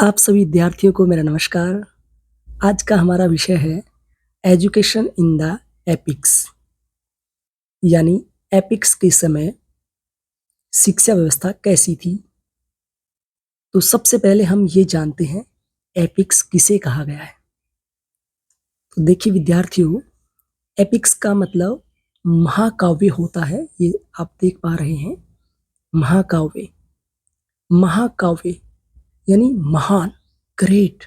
आप सभी विद्यार्थियों को मेरा नमस्कार। आज का हमारा विषय है एजुकेशन इन द एपिक्स, यानी एपिक्स के समय शिक्षा व्यवस्था कैसी थी। तो सबसे पहले हम ये जानते हैं एपिक्स किसे कहा गया है। तो देखिए विद्यार्थियों, एपिक्स का मतलब महाकाव्य होता है। ये आप देख पा रहे हैं, महाकाव्य। महाकाव्य यानी महान, ग्रेट,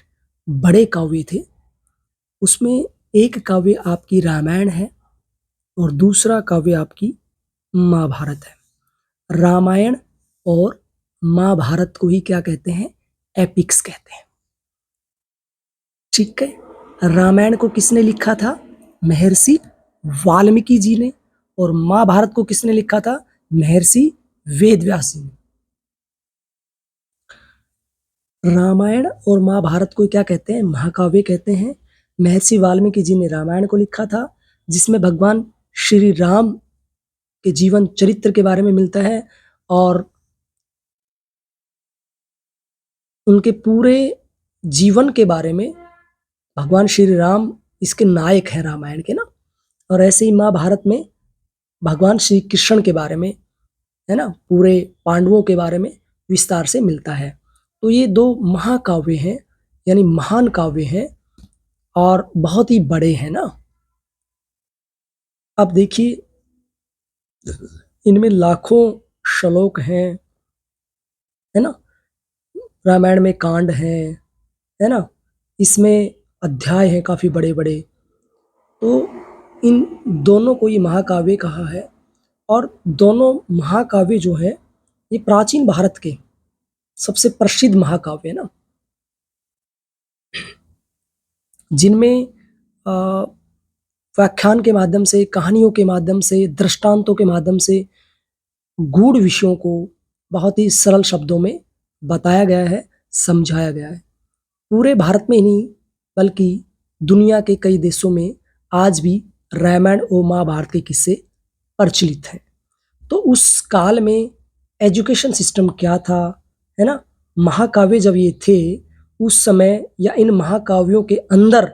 बड़े काव्य थे। उसमें एक काव्य आपकी रामायण है और दूसरा काव्य आपकी महाभारत है। रामायण और महाभारत को ही क्या कहते हैं? एपिक्स कहते हैं। ठीक है। रामायण को किसने लिखा था? महर्षि वाल्मीकि जी ने। और महाभारत को किसने लिखा था? महर्षि वेदव्यास जी ने। रामायण और महाभारत को क्या कहते हैं? महाकाव्य कहते हैं। महर्षि वाल्मीकि जी ने रामायण को लिखा था, जिसमें भगवान श्री राम के जीवन चरित्र के बारे में मिलता है और उनके पूरे जीवन के बारे में। भगवान श्री राम इसके नायक हैं रामायण के ना। और ऐसे ही महाभारत में भगवान श्री कृष्ण के बारे में, है ना, पूरे पांडवों के बारे में विस्तार से मिलता है। तो ये दो महाकाव्य हैं, यानी महान काव्य हैं और बहुत ही बड़े हैं ना। अब देखिए, इनमें लाखों श्लोक हैं, है ना। रामायण में कांड है ना। इसमें अध्याय हैं काफी बड़े बड़े। तो इन दोनों को ये महाकाव्य कहा है। और दोनों महाकाव्य जो है, ये प्राचीन भारत के सबसे प्रसिद्ध महाकाव्य है ना, जिनमें व्याख्यान के माध्यम से, कहानियों के माध्यम से, दृष्टांतों के माध्यम से गूढ़ विषयों को बहुत ही सरल शब्दों में बताया गया है, समझाया गया है। पूरे भारत में ही नहीं, बल्कि दुनिया के कई देशों में आज भी रामायण और महाभारत के किस्से प्रचलित हैं। तो उस काल में एजुकेशन सिस्टम क्या था, है ना, महाकाव्य जब ये थे उस समय, या इन महाकाव्यों के अंदर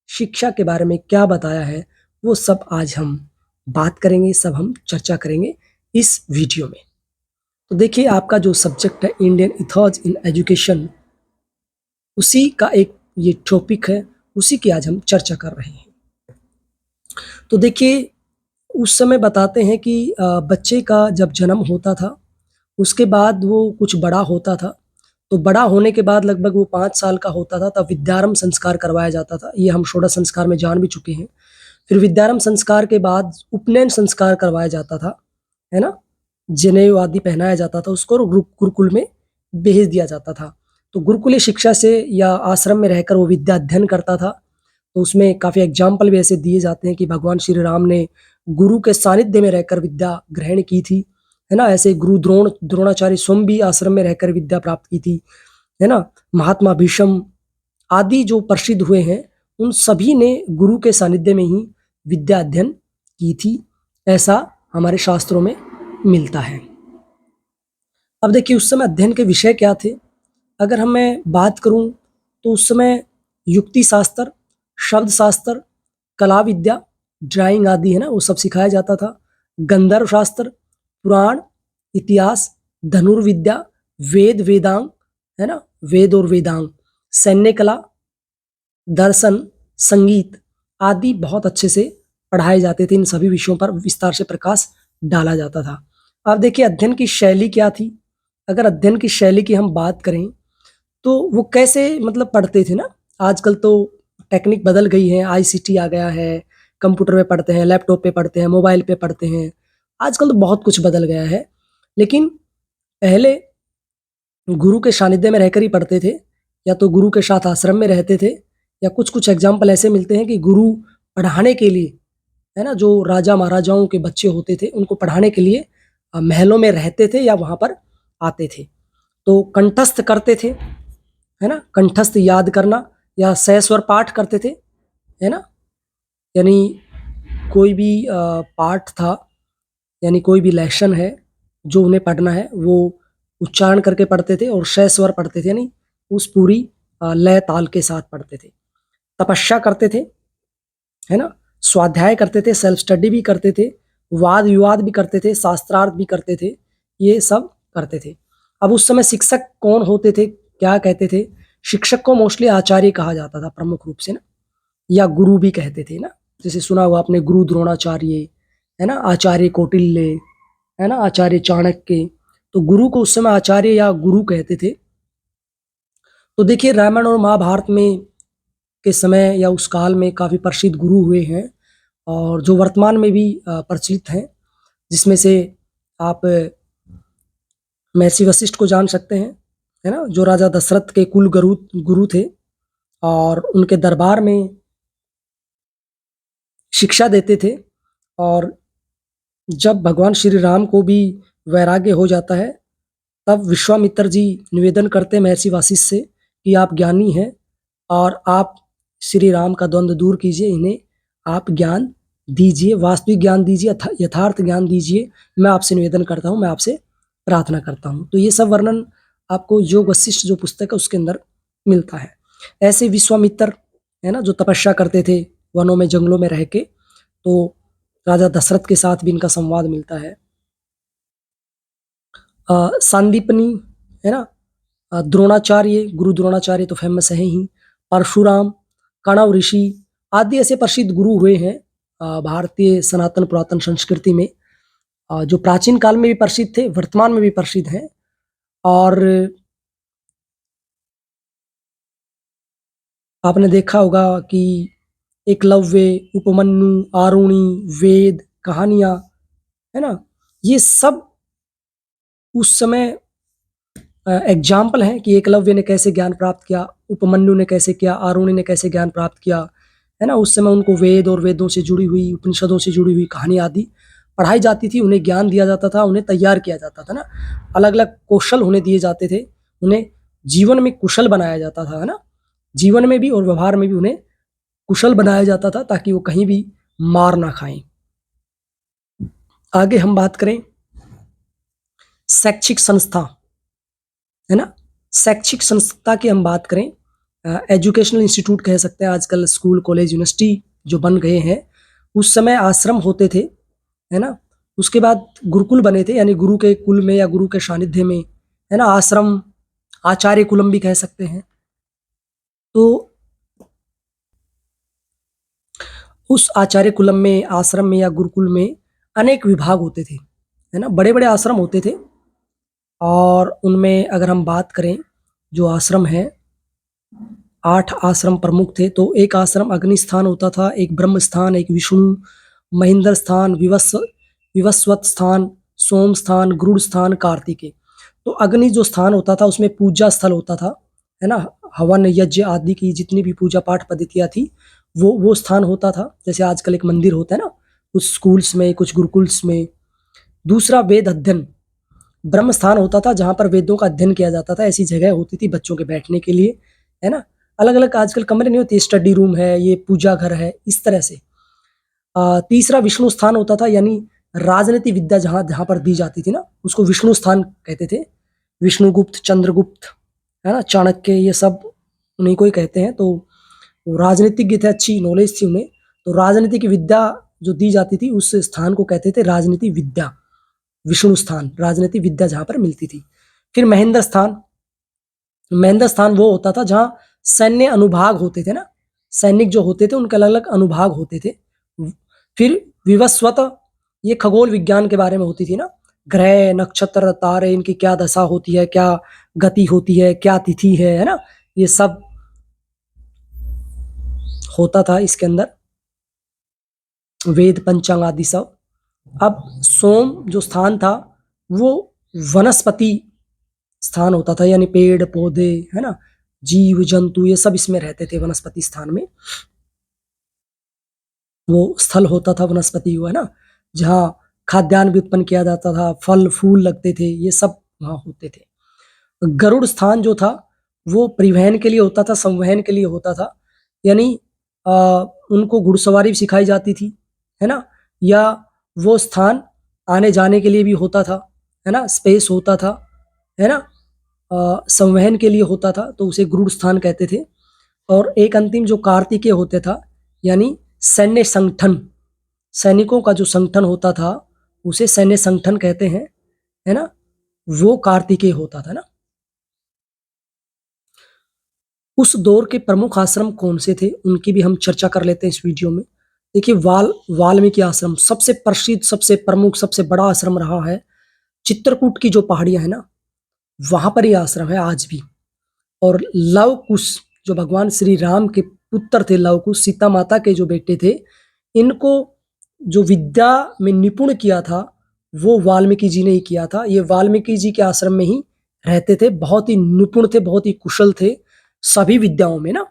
शिक्षा के बारे में क्या बताया है, वो सब आज हम बात करेंगे, सब हम चर्चा करेंगे इस वीडियो में। तो देखिए, आपका जो सब्जेक्ट है इंडियन इथॉस इन एजुकेशन, उसी का एक ये टॉपिक है, उसी की आज हम चर्चा कर रहे हैं। तो देखिए, उस समय बताते हैं कि बच्चे का जब जन्म होता था, उसके बाद वो कुछ बड़ा होता था। तो बड़ा होने के बाद लगभग वो 5 साल का होता था, तब विद्यारंभ संस्कार करवाया जाता था। ये हम षोडश संस्कार में जान भी चुके हैं। फिर विद्यारंभ संस्कार के बाद उपनयन संस्कार करवाया जाता था, है ना। जनेऊ आदि पहनाया जाता था उसको, और गुरुकुल में भेज दिया जाता था। तो गुरुकुलीय शिक्षा से या आश्रम में रहकर वो विद्या अध्ययन करता था। तो उसमें काफ़ी एग्जाम्पल भी ऐसे दिए जाते हैं कि भगवान श्री राम ने गुरु के सानिध्य में रहकर विद्या ग्रहण की थी, है ना। ऐसे गुरु द्रोणाचार्य स्वयं भी आश्रम में रहकर विद्या प्राप्त की थी, है ना। महात्मा भीष्म आदि जो प्रसिद्ध हुए हैं, उन सभी ने गुरु के सानिध्य में ही विद्या अध्ययन की थी, ऐसा हमारे शास्त्रों में मिलता है। अब देखिए, उस समय अध्ययन के विषय क्या थे। अगर हम मैं बात करूं तो उस समय युक्ति शास्त्र, शब्द शास्त्र, कला विद्या, ड्राइंग आदि, है ना, वो सब सिखाया जाता था। गंधर्व शास्त्र, पुराण, इतिहास, धनुर्विद्या, वेद वेदांग, है ना, वेद और वेदांग, सैन्य कला, दर्शन, संगीत आदि बहुत अच्छे से पढ़ाए जाते थे। इन सभी विषयों पर विस्तार से प्रकाश डाला जाता था। अब देखिए, अध्ययन की शैली क्या थी। अगर अध्ययन की शैली की हम बात करें तो वो कैसे मतलब पढ़ते थे ना। आजकल तो टेक्निक बदल गई है, आईसीटी आ गया है, कंप्यूटर पे पढ़ते हैं, लैपटॉप पे पढ़ते हैं, मोबाइल पे पढ़ते हैं। आजकल तो बहुत कुछ बदल गया है। लेकिन पहले गुरु के सानिध्य में रहकर ही पढ़ते थे, या तो गुरु के साथ आश्रम में रहते थे, या कुछ कुछ एग्जाम्पल ऐसे मिलते हैं कि गुरु पढ़ाने के लिए, है ना, जो राजा महाराजाओं के बच्चे होते थे उनको पढ़ाने के लिए महलों में रहते थे या वहां पर आते थे। तो कंठस्थ करते थे, है ना, कंठस्थ याद करना या सहस्वर पाठ करते थे, है ना। यानी कोई भी पाठ था, यानी कोई भी लेसन है जो उन्हें पढ़ना है, वो उच्चारण करके पढ़ते थे और सहस्वर पढ़ते थे, यानी उस पूरी लय ताल के साथ पढ़ते थे। तपस्या करते थे, है ना? स्वाध्याय करते थे, सेल्फ स्टडी भी करते थे, वाद विवाद भी करते थे, शास्त्रार्थ भी करते थे, ये सब करते थे। अब उस समय शिक्षक कौन होते थे, क्या कहते थे? शिक्षक को मोस्टली आचार्य कहा जाता था प्रमुख रूप से ना, या गुरु भी कहते थे ना। जैसे सुना हुआ आपने गुरु द्रोणाचार्य, है ना, आचार्य कौटिल्य, है ना, आचार्य चाणक्य। तो गुरु को उस समय आचार्य या गुरु कहते थे। तो देखिए रामायण और महाभारत में के समय या उस काल में काफी प्रसिद्ध गुरु हुए हैं, और जो वर्तमान में भी प्रचलित हैं, जिसमें से आप महर्षि वशिष्ठ को जान सकते हैं, है ना, जो राजा दशरथ के कुल गुरु गुरु थे, और उनके दरबार में शिक्षा देते थे। और जब भगवान श्री राम को भी वैराग्य हो जाता है, तब विश्वामित्र जी निवेदन करते हैं महर्षि वशिष्ठ से कि आप ज्ञानी हैं और आप श्री राम का द्वंद्व दूर कीजिए, इन्हें आप ज्ञान दीजिए, वास्तविक ज्ञान दीजिए, यथार्थ ज्ञान दीजिए, मैं आपसे निवेदन करता हूँ, मैं आपसे प्रार्थना करता हूँ। तो ये सब वर्णन आपको योग वशिष्ठ जो पुस्तक है उसके अंदर मिलता है। ऐसे विश्वामित्र, है ना, जो तपस्या करते थे वनों में जंगलों में रह के, तो राजा दशरथ के साथ भी इनका संवाद मिलता है। सांदीपनी, है ना, द्रोणाचार्य, गुरु द्रोणाचार्य तो फेमस है ही, परशुराम, कणव ऋषि आदि ऐसे प्रसिद्ध गुरु हुए हैं भारतीय सनातन पुरातन संस्कृति में, जो प्राचीन काल में भी प्रसिद्ध थे, वर्तमान में भी प्रसिद्ध हैं। और आपने देखा होगा कि एकलव्य, उपमन्यु, आरुणि, वेद, कहानियां, है ना, ये सब उस समय एग्जाम्पल हैं कि एकलव्य ने कैसे ज्ञान प्राप्त किया, उपमन्यु ने कैसे किया, आरुणि ने कैसे ज्ञान प्राप्त किया, है ना। उस समय उनको वेद और वेदों से जुड़ी हुई, उपनिषदों से जुड़ी हुई कहानी आदि पढ़ाई जाती थी, उन्हें ज्ञान दिया जाता था, उन्हें तैयार किया जाता था ना, अलग अलग कौशल उन्हें दिए जाते थे, उन्हें जीवन में कुशल बनाया जाता था, है ना, जीवन में भी और व्यवहार में भी उन्हें कुशल बनाया जाता था, ताकि वो कहीं भी मार ना खाएं। आगे हम बात करें शैक्षिक संस्था, है ना, शैक्षिक संस्था की हम बात करें, एजुकेशनल इंस्टीट्यूट कह सकते हैं, आजकल स्कूल कॉलेज यूनिवर्सिटी जो बन गए हैं। उस समय आश्रम होते थे, है ना, उसके बाद गुरुकुल बने थे, यानी गुरु के कुल में या गुरु के सानिध्य में, है ना, आश्रम, आचार्य कुलम भी कह सकते हैं। तो उस आचार्य कुलम में, आश्रम में या गुरुकुल में अनेक विभाग होते थे, है ना, बड़े बड़े आश्रम होते थे। और उनमें अगर हम बात करें, जो आश्रम है, 8 आश्रम प्रमुख थे। तो एक आश्रम अग्नि स्थान होता था, एक ब्रह्म स्थान, एक विष्णु महेंद्र स्थान, विवस्वत स्थान, सोम स्थान, गरुड़ स्थान, कार्तिकेय। तो अग्नि जो स्थान होता था उसमें पूजा स्थल होता था, है ना, हवन यज्ञ आदि की जितनी भी पूजा पाठ पद्धतियां थी, वो स्थान होता था। जैसे आजकल एक मंदिर होता है ना, कुछ स्कूल्स में, कुछ गुरुकुल्स में। दूसरा वेद अध्ययन, ब्रह्म स्थान होता था जहां पर वेदों का अध्ययन किया जाता था, ऐसी जगह होती थी बच्चों के बैठने के लिए, है ना। अलग अलग आजकल कमरे नहीं होते, स्टडी रूम है, ये पूजा घर है, इस तरह से। तीसरा विष्णु स्थान होता था, यानी राजनीति विद्या जहां जहां पर दी जाती थी ना, उसको विष्णु स्थान कहते थे। विष्णुगुप्त, चंद्रगुप्त, है ना, चाणक्य, ये सब उन्हीं को ही कहते हैं। तो वो राजनीतिज्ञ थे, अच्छी नॉलेज थी उन्हें, तो राजनीति की विद्या जो दी जाती थी उस स्थान को कहते थे राजनीति विद्या, विष्णु स्थान, राजनीति विद्या जहां पर मिलती थी। फिर महेंद्र स्थान, महेंद्र स्थान वो होता था जहां सैन्य अनुभाग होते थे ना, सैनिक जो होते थे उनके अलग अलग अनुभाग होते थे। फिर विवस्वत, ये खगोल विज्ञान के बारे में होती थी ना, ग्रह, नक्षत्र, तारे, इनकी क्या दशा होती है, क्या गति होती है, क्या तिथि है ना, ये सब होता था इसके अंदर, वेद पंचांग आदि सब। अब सोम जो स्थान था वो वनस्पति स्थान होता था, यानी पेड़ पौधे, है ना, जीव जंतु, ये सब इसमें रहते थे वनस्पति स्थान में। वो स्थल होता था वनस्पति, है ना, जहाँ खाद्यान्न भी उत्पन्न किया जाता था, फल फूल लगते थे, ये सब वहां होते थे। गरुड़ स्थान जो था वो परिवहन के लिए होता था, संवहन के लिए होता था, यानी उनको घुड़सवारी भी सिखाई जाती थी, है ना, या वो स्थान आने जाने के लिए भी होता था, है ना, स्पेस होता था, है ना। संवहन के लिए होता था तो उसे गरुड़ स्थान कहते थे। और एक अंतिम जो कार्तिकेय होता था, यानी सैन्य संगठन, सैनिकों का जो संगठन होता था उसे सैन्य संगठन कहते हैं, है ना, वो कार्तिकेय होता था ना। उस दौर के प्रमुख आश्रम कौन से थे उनकी भी हम चर्चा कर लेते हैं इस वीडियो में। देखिए, वाल्मीकि आश्रम सबसे प्रसिद्ध, सबसे प्रमुख, सबसे बड़ा आश्रम रहा है। चित्रकूट की जो पहाड़ियां है ना, वहां पर ये आश्रम है आज भी। और लव कुश, जो भगवान श्री राम के पुत्र थे, लव कुश सीता माता के जो बेटे थे, इनको जो विद्या में निपुण किया था वो वाल्मीकि जी ने ही किया था। ये वाल्मीकि जी के आश्रम में ही रहते थे, बहुत ही निपुण थे, बहुत ही कुशल थे सभी विद्याओं में ना,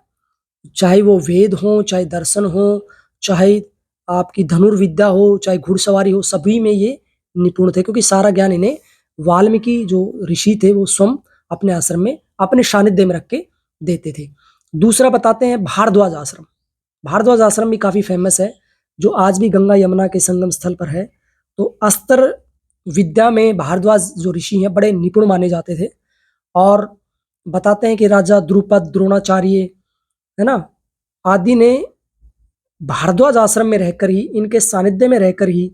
चाहे वो वेद हो, चाहे दर्शन हो, चाहे आपकी धनुर्विद्या हो, चाहे घुड़सवारी हो, सभी में ये निपुण थे, क्योंकि सारा ज्ञान इन्हें वाल्मीकि जो ऋषि थे वो स्वयं अपने आश्रम में, अपने सानिध्य में रख के देते थे। दूसरा बताते हैं भारद्वाज आश्रम। भारद्वाज आश्रम भी काफी फेमस है, जो आज भी गंगा यमुना के संगम स्थल पर है। तो अस्त्र विद्या में भारद्वाज जो ऋषि हैं बड़े निपुण माने जाते थे। और बताते हैं कि राजा द्रुपद, द्रोणाचार्य, है ना, आदि ने भारद्वाज आश्रम में रहकर ही, इनके सानिध्य में रहकर ही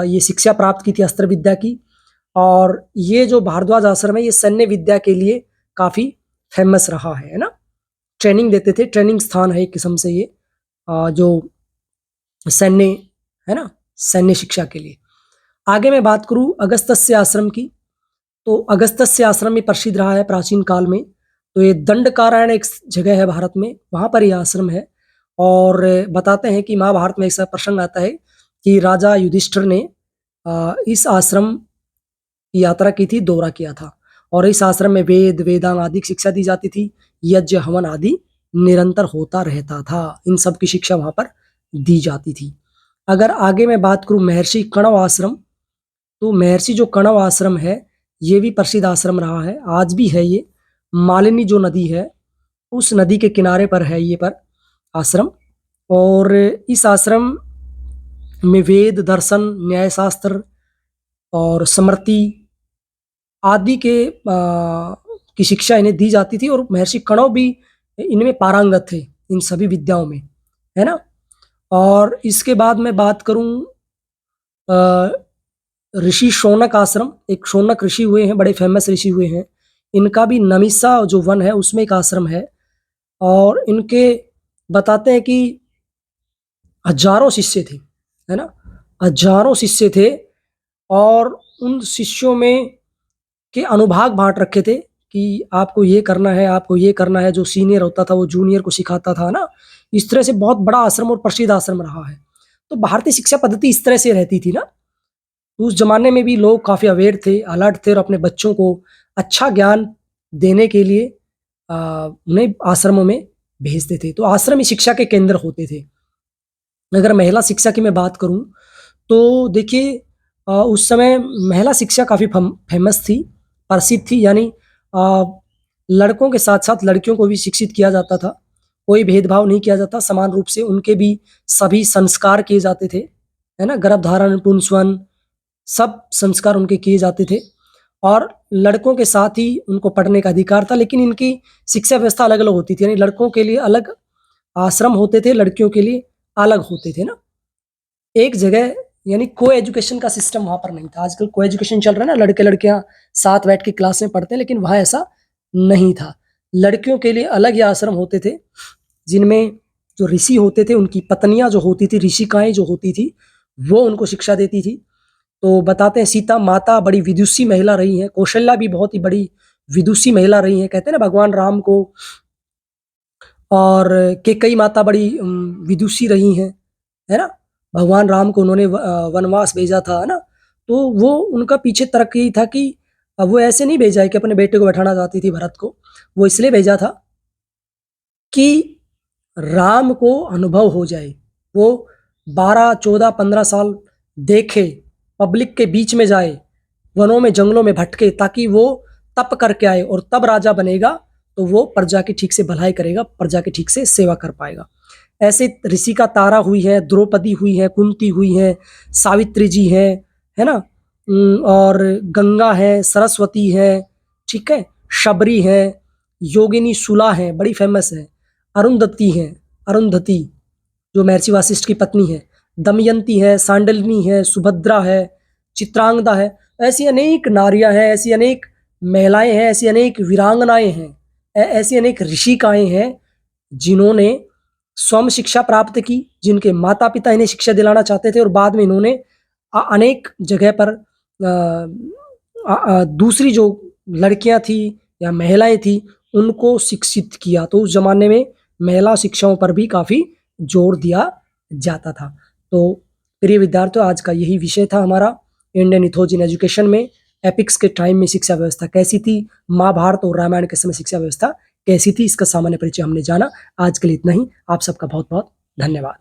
ये शिक्षा प्राप्त की थी अस्त्र विद्या की। और ये जो भारद्वाज आश्रम है ये सैन्य विद्या के लिए काफी फेमस रहा है ना। ट्रेनिंग देते थे, ट्रेनिंग स्थान है एक किस्म से ये, जो सैन्य, है ना, सैन्य शिक्षा के लिए। आगे मैं बात करूं अगस्त्य आश्रम की, तो अगस्त्य आश्रम भी प्रसिद्ध रहा है प्राचीन काल में। तो ये दंडकारण्य एक जगह है भारत में, वहां पर यह आश्रम है। और बताते हैं कि महाभारत में ऐसा प्रसंग आता है कि राजा युधिष्ठिर ने इस आश्रम की यात्रा की थी, दौरा किया था। और इस आश्रम में वेद, वेदांग आदि की शिक्षा दी जाती थी, यज्ञ हवन आदि निरंतर होता रहता था, इन सब की शिक्षा वहां पर दी जाती थी। अगर आगे मैं बात करूं महर्षि कण्व आश्रम, तो महर्षि जो कण्व आश्रम है ये भी प्रसिद्ध आश्रम रहा है, आज भी है ये। मालिनी जो नदी है उस नदी के किनारे पर है ये पर आश्रम। और इस आश्रम में वेद, दर्शन, न्यायशास्त्र और स्मृति आदि के की शिक्षा इन्हें दी जाती थी। और महर्षि कण्व भी इनमें पारंगत थे, इन सभी विद्याओं में, है ना। और इसके बाद मैं बात करूं ऋषि शौनक आश्रम, एक शौनक ऋषि हुए हैं, बड़े फेमस ऋषि हुए हैं। इनका भी नमिसा जो वन है उसमें एक आश्रम है। और इनके बताते हैं कि हजारों शिष्य थे, है ना, हजारों शिष्य थे। और उन शिष्यों में के अनुभाग बांट रखे थे कि आपको ये करना है, आपको ये करना है। जो सीनियर होता था वो जूनियर को सिखाता था ना। इस तरह से बहुत बड़ा आश्रम और प्रसिद्ध आश्रम रहा है। तो भारतीय शिक्षा पद्धति इस तरह से रहती थी ना। उस जमाने में भी लोग काफी अवेयर थे, अलर्ट थे, और अपने बच्चों को अच्छा ज्ञान देने के लिए उन्हें आश्रमों में भेजते थे। तो आश्रम ही शिक्षा के केंद्र होते थे। अगर महिला शिक्षा की मैं बात करूं तो देखिए, उस समय महिला शिक्षा काफी फेमस थी, प्रसिद्ध थी। यानी लड़कों के साथ साथ लड़कियों को भी शिक्षित किया जाता था, कोई भेदभाव नहीं किया जाता, समान रूप से उनके भी सभी संस्कार किए जाते थे, है ना। गर्भधारण, पुंसवन, सब संस्कार उनके किए जाते थे। और लड़कों के साथ ही उनको पढ़ने का अधिकार था, लेकिन इनकी शिक्षा व्यवस्था अलग अलग होती थी। यानी लड़कों के लिए अलग आश्रम होते थे, लड़कियों के लिए अलग होते थे ना, एक जगह। यानी को एजुकेशन का सिस्टम वहां पर नहीं था। आजकल को एजुकेशन चल रहा है ना, लड़के लड़कियां साथ बैठ के क्लास में पढ़ते हैं, लेकिन वहां ऐसा नहीं था। लड़कियों के लिए अलग ही आश्रम होते थे, जिनमें जो ऋषि होते थे उनकी पत्नियां जो होती थी, ऋषिकाएं जो होती थी, वो उनको शिक्षा देती थी। तो बताते हैं सीता माता बड़ी विदुषी महिला रही है, कौशल्या भी बहुत ही बड़ी विदुषी महिला रही है। कहते हैं ना भगवान राम को और कैकेयी माता बड़ी विदुषी रही हैं, है ना। भगवान राम को उन्होंने वनवास भेजा था, है ना। तो वो उनका पीछे तर्क यही था कि अब वो ऐसे नहीं भेजा है कि अपने बेटे को बैठाना चाहती थी भरत को, वो इसलिए भेजा था कि राम को अनुभव हो जाए, वो 12, 14, 15 साल देखे, पब्लिक के बीच में जाए, वनों में जंगलों में भटके, ताकि वो तप करके आए और तब राजा बनेगा, तो वो प्रजा की ठीक से भलाई करेगा, प्रजा की ठीक से सेवा कर पाएगा। ऐसे ऋषि का तारा हुई है, द्रौपदी हुई है, कुंती हुई है, सावित्री जी है ना, और गंगा है, सरस्वती है, ठीक है। शबरी हैं, योगिनी सुला हैं, बड़ी फेमस है, अरुंधति हैं, अरुंधति जो महर्षि वासिष्ठ की पत्नी है, दमयंती है, सांडलिनी है, सुभद्रा है, चित्रांगदा है। ऐसी अनेक नारियां हैं, ऐसी अनेक महिलाएं हैं, ऐसी अनेक वीरांगनाएं हैं, ऐसी अनेक ऋषिकाएं हैं जिन्होंने स्वयं शिक्षा प्राप्त की, जिनके माता पिता इन्हें शिक्षा दिलाना चाहते थे और बाद में इन्होंने अनेक जगह पर दूसरी जो लड़कियां थी या महिलाएं थी उनको शिक्षित किया। तो उस जमाने में महिला शिक्षाओं पर भी काफी जोर दिया जाता था। तो प्रिय विद्यार्थियों, आज का यही विषय था हमारा इंडियन इथोलॉजी इन एजुकेशन में एपिक्स के टाइम में शिक्षा व्यवस्था कैसी थी, महाभारत और रामायण के समय शिक्षा व्यवस्था कैसी थी, इसका सामान्य परिचय हमने जाना। आज के लिए इतना ही। आप सबका बहुत बहुत धन्यवाद।